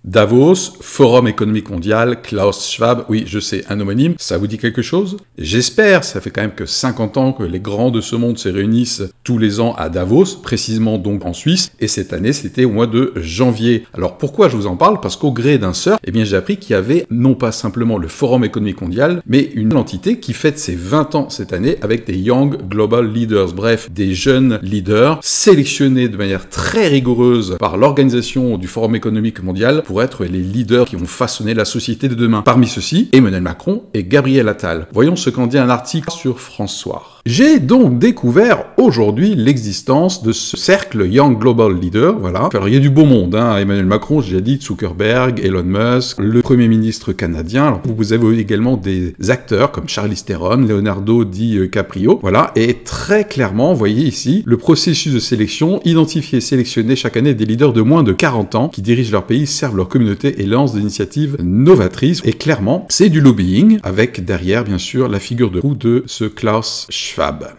Davos, Forum économique mondial, Klaus Schwab, oui, je sais, un homonyme, ça vous dit quelque chose? J'espère, ça fait quand même que 50 ans que les grands de ce monde se réunissent tous les ans à Davos, précisément donc en Suisse, et cette année, c'était au mois de janvier. Alors pourquoi je vous en parle? Parce qu'au gré d'un surf, eh bien j'ai appris qu'il y avait non pas simplement le Forum économique mondial, mais une entité qui fête ses 20 ans cette année avec des Young Global Leaders, bref, des jeunes leaders sélectionnés de manière très rigoureuse par l'organisation du Forum économique mondial pour être les leaders qui vont façonner la société de demain. Parmi ceux-ci, Emmanuel Macron et Gabriel Attal. Voyons ce qu'en dit un article sur France Soir. J'ai donc découvert aujourd'hui l'existence de ce cercle Young Global Leader, voilà. Alors il y a du beau monde, hein. Emmanuel Macron, j'ai dit, Zuckerberg, Elon Musk, le Premier ministre canadien. Alors vous avez également des acteurs comme Charlize Theron, Leonardo DiCaprio, voilà. Et très clairement, vous voyez ici, le processus de sélection, identifier et sélectionner chaque année des leaders de moins de 40 ans qui dirigent leur pays, servent leur communauté et lancent des initiatives novatrices. Et clairement, c'est du lobbying, avec derrière, bien sûr, la figure de roue de ce Klaus Schwab.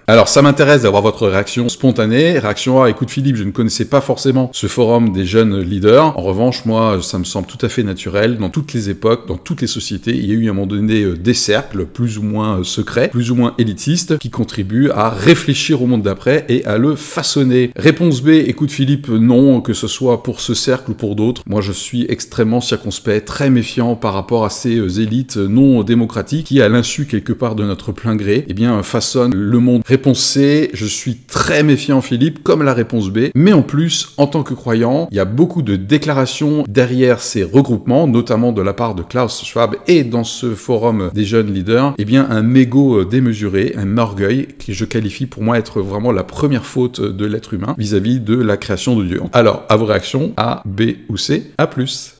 Alors ça m'intéresse d'avoir votre réaction spontanée. Réaction A, écoute Philippe, je ne connaissais pas forcément ce forum des jeunes leaders. En revanche, moi, ça me semble tout à fait naturel. Dans toutes les époques, dans toutes les sociétés, il y a eu à un moment donné des cercles plus ou moins secrets, plus ou moins élitistes, qui contribuent à réfléchir au monde d'après et à le façonner. Réponse B, écoute Philippe, non, que ce soit pour ce cercle ou pour d'autres. Moi, je suis extrêmement circonspect, très méfiant par rapport à ces élites non démocratiques qui, à l'insu quelque part de notre plein gré, eh bien, façonnent le monde. Réponse C, je suis très méfiant Philippe, comme la réponse B, mais en plus, en tant que croyant, il y a beaucoup de déclarations derrière ces regroupements, notamment de la part de Klaus Schwab et dans ce forum des jeunes leaders, eh bien un mégot démesuré, un orgueil que je qualifie pour moi être vraiment la première faute de l'être humain vis-à-vis de la création de Dieu. Alors, à vos réactions, A, B ou C, à plus.